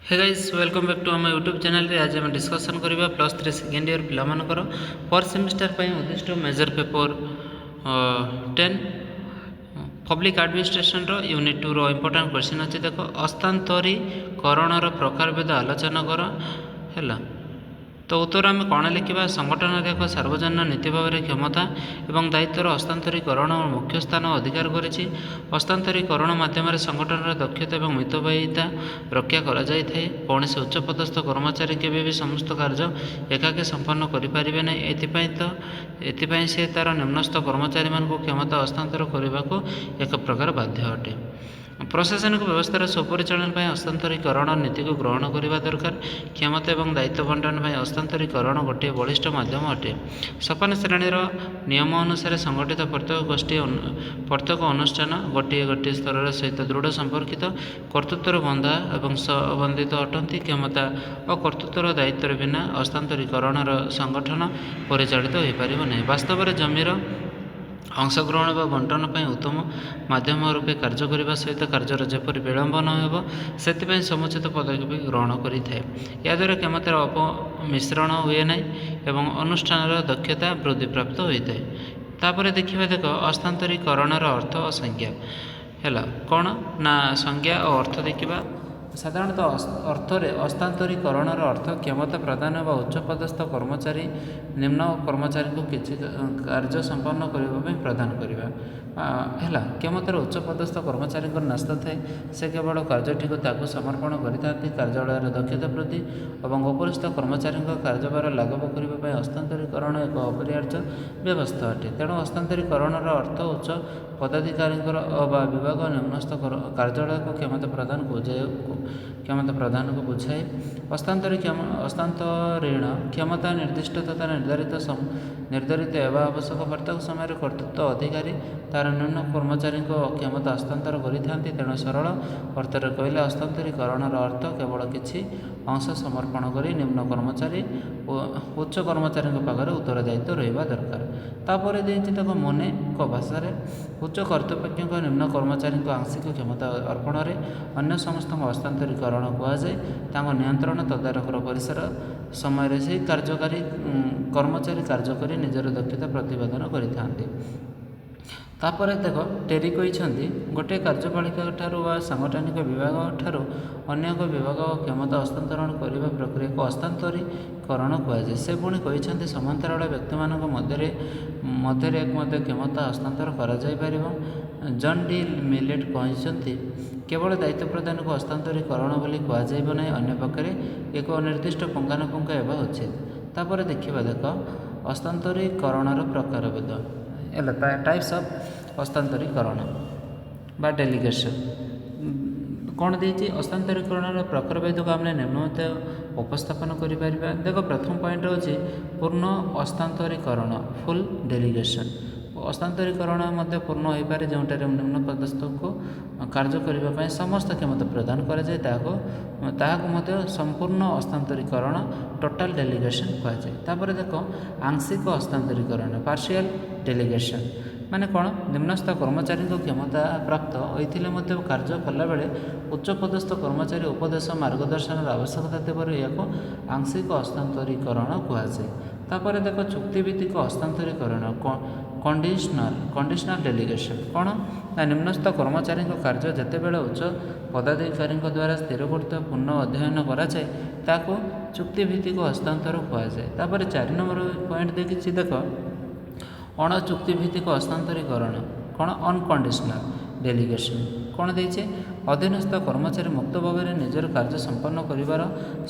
Hey guys welcome back to our YouTube channel रे। आज हम डिस्कसन करबा +3 सेकेंड ईयर पिला मानकर पर सेमिस्टर पई उद्दिष्ट मेजर पेपर 10 पब्लिक एडमिनिस्ट्रेशन रो यूनिट 2 रो इंपोर्टेंट क्वेश्चन अछि। देखो हस्तांतरीकरण रो प्रकारभेद आलोचना कर हैला। तो उत्तर आम कौन लिखा संगठन एक सार्वजनिक नीति भाव में क्षमता और दायित्वर हस्तांतरीकरण और मुख्य स्थान अधिकार करिछि। हस्तांतरीकरण माध्यम संगठन दक्षता और मितव्ययिता रक्षा करा जाय थाए। कौन से उच्च पदस्थ कर्मचारी केवे भी समस्त कार्य एकाकी संपन्न करें ना। एथिपाई से तार निम्नस्थ कर्मचारी मान क्षमता हस्तांतर करने को एक प्रकार बाध्य अटे। प्रशासनिक व्यवस्थार सुपरिचालन हस्तांतरीकरण नीति को ग्रहण करने दरकार। क्षमता और दायित्व बंटन हस्तांतरीकरण गोटे बलिष्ठ माध्यम अटे। सोपान श्रेणीर नियम अनुसार संगठित प्रत्येक अनुष्ठान गोटे स्तर सहित दृढ़ संपर्कित कर्तृत्व बंधा और संबंधित अटंती। क्षमता और कर्तृत्व दायित्व बिना हस्तांतरीकरण संगठन परिचालित हो पार नहीं। वास्तव में जमीर अंशग्रहण व बंटन पर उत्तम माध्यम रूपे कार्य करने सहित कार्यर जपरी विलंब नहेब से समुचित पदक्षेप ग्रहण करें। याद्वारा क्षमतार अपमिश्रण हुए ना और अनुष्ठान दक्षता वृद्धि प्राप्त होता है। तापर देखा देख हस्तांतरीकरण अर्थ और संज्ञा है कौन ना संज्ञा और अर्थ देखा। साधारणतः अर्थरे हस्तांतरीकरण अर्थ क्षमता प्रदान व उच्च पदस्थ कर्मचारी निम्न कर्मचारी को किसी कार्य संपन्न करने प्रदान करवा है। क्षमतार उच्च पदस्थ कर्मचारी न्यस्त थाए से केवल कार्यटी को समर्पण करते। कार्यालय दक्षता वृद्धि और उपरिस्थ कर्मचारी कार्यभार लाघव करने हस्तांतरीकरण एक अपरिहार्य व्यवस्था अटे। तेणु हस्तांतरीकरण अर्थ उच्च पदाधिकारी विभाग निम्नस्थ कार्यालय को क्षमता प्रदान को बुझाए। हस्तांतरण क्षमता निर्दिष्ट तथा निर्धारित एवं आवश्यक प्रत्येक समय कर्तृत्व अधिकारी तार निम्न कर्मचारी क्षमता हस्तांतर करते। तेणु सरल अर्थ कहले हस्तांतरीकरण अर्थ केवल किसी अंश समर्पण कर निम्न कर्मचारी उच्च कर्मचारी पाखे उत्तरदायित्व रहा दरकार। तापर देख मने भाषा उच्च कर्तृपक्ष निम्न कर्मचारी आंशिक क्षमता अर्पण में अन्य समस्त हस्तांतरीकरण कहुए। नियंत्रण तदारखर परिसर समय से कार्यकारी कर्मचारी कार्य कर निजर दक्षता प्रतिपादन करते। तापर देख टेरी कहते गोटे कार्यपालिका ठारू वा सांगठनिक विभाग ठारू अन्य एक विभाग क्षमता हस्तांतरण करने प्रक्रिया को हस्तांतरीकरण कहुए। से पुणी कहते समांतराल व्यक्ति मध्य एक क्षमता हस्तांतर करा जाय परिबो। जॉन डी मिलेट कहते केवल दायित्व प्रदान को हस्तांतरीकरण बोली कहुना ना, अन्य पक्षे एक निर्दिष्ट पुंखानुपुंख होगा उचित। तापर देखा देख हस्तांतरीकरण प्रकारभेद टाइप्स ऑफ हस्तांतरीकरण बा डेलीगेशन कौन देती। हस्तांतरीकरण प्रकारभेद को आम निम्नलिखित उपस्थापन कर। देख प्रथम पॉइंट हूँ पूर्ण हस्तांतरीकरण फुल डेलीगेशन। हस्तांतरीकरण पूर्ण हो पारे जोटार निम्न पदस्थ को कार्य करने समस्त क्षमता प्रदान कराए संपूर्ण हस्तांतरीकरण टोटाल डेलीगेशन कहुए। तापर देख आंशिक हस्तांतरीकरण पार्शियल डेलीगेशन माने कौन निम्नस्थ कर्मचारी क्षमता प्राप्त होते कार्य कला बेले उच्च पदस्थ कर्मचारी उपदेश मार्गदर्शन आवश्यकता थो आंशिक हस्तांतरीकरण कहुए। तापर देख चुक्तिभित्तिक हस्तांतरीकरण कंडीशनल डेलीगेशन कौन ना निम्नस्थ कर्मचारी कार्य जितेबाला उच्च पदाधिकारी द्वारा स्थिर करते पुनः अध्ययन कराए ताको चुक्तिभित्तिक हस्तांतर कहुए। तापर 4 नंबर पॉइंट देखी देख अणचुक्तिभित्तिक हस्तांतरीकरण कौन अनकंडीशनल डेलीगेशन कौन देचे अधीनस्थ कर्मचारी मुक्त भाव में निजर कार्य संपन्न कर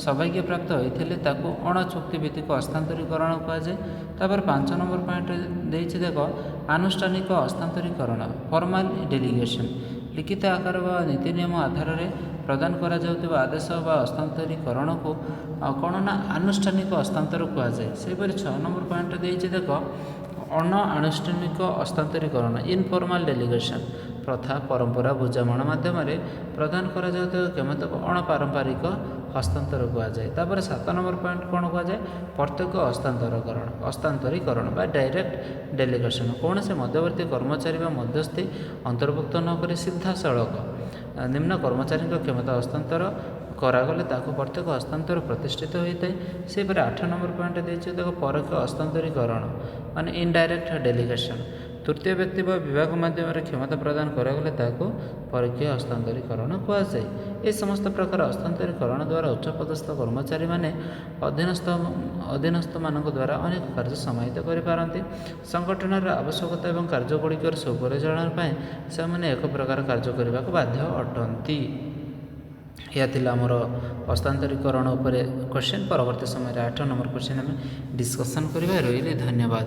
सौभाग्य प्राप्त होते अणचुक्तिभित्तिक हस्तांतरीकरण कहुए। तापर 5 नंबर पॉइंट देखे देख आनुष्ठानिक हस्तांतरीकरण फॉर्मल डेलीगेशन लिखित आकार व नीति नियम आधार में प्रदान करा जाउଥିବା आदेश व हस्तांतरीकरण को कौन ना आनुष्ठानिक हस्तांतर कहुए। सेपरी 6 नंबर पॉइंट देखे देख अणानुष्ठानिक हस्तांतरीकरण इनफॉर्मल डेलीगेशन प्रथा परंपरा बुझामणा माध्यम प्रदान करा जाउଥିବା क्षमता को अणपारंपरिक हस्तांतर कहुए। तापर 7 नंबर पॉइंट कौन कहुए प्रत्येक हस्तांतरीकरण बा डायरेक्ट डेलीगेशन कौन से मध्यवर्ती कर्मचारी व मध्यस्थी अंतर्भुक्त नक सीधा सड़क निम्न कर्मचारी क्षमता हस्तांतर କରାଗଲେ ତାକୁ ପ୍ରତ୍ୟେକ ହସ୍ତାନ୍ତର ପ୍ରତିଷ୍ଠିତ ହୋଇଥାଏ। ସେହିପରି 8 ନମ୍ବର ପଏଣ୍ଟ ଦେଇଛି ତାକୁ ପରୋକ୍ଷ ହସ୍ତାନ୍ତରୀକରଣ ମାନେ ଇନଡାଇରେକ୍ଟ ଡେଲିଗେସନ୍। ତୃତୀୟ ବ୍ୟକ୍ତି ବା ବିଭାଗ ମାଧ୍ୟମରେ କ୍ଷମତା ପ୍ରଦାନ କରାଗଲେ ତାହାକୁ ପରୋକ୍ଷ ହସ୍ତାନ୍ତରୀକରଣ କୁହାଯାଏ। ଏ ସମସ୍ତ ପ୍ରକାର ହସ୍ତାନ୍ତରୀକରଣ ଦ୍ୱାରା ଉଚ୍ଚପଦସ୍ଥ କର୍ମଚାରୀମାନେ ଅଧୀନସ୍ଥମାନଙ୍କ ଦ୍ୱାରା ଅନେକ କାର୍ଯ୍ୟ ସମାହିତ କରିପାରନ୍ତି। ସଂଗଠନର ଆବଶ୍ୟକତା ଏବଂ କାର୍ଯ୍ୟଗୁଡ଼ିକର ସୁପରିଚାଳନା ପାଇଁ ସେମାନେ ଏକ ପ୍ରକାର କାର୍ଯ୍ୟ କରିବାକୁ ବାଧ୍ୟ ଅଟନ୍ତି। ଏହା ଥିଲା ଆମର ହସ୍ତାନ୍ତରୀକରଣ ଉପରେ କ୍ୱେଶ୍ଚିନ୍। ପରବର୍ତ୍ତୀ ସମୟରେ 8 ନମ୍ବର କ୍ୱେଶ୍ଚିନ୍ ଆମେ ଡିସ୍କସନ୍ କରିବା। ରହିଲି, ଧନ୍ୟବାଦ।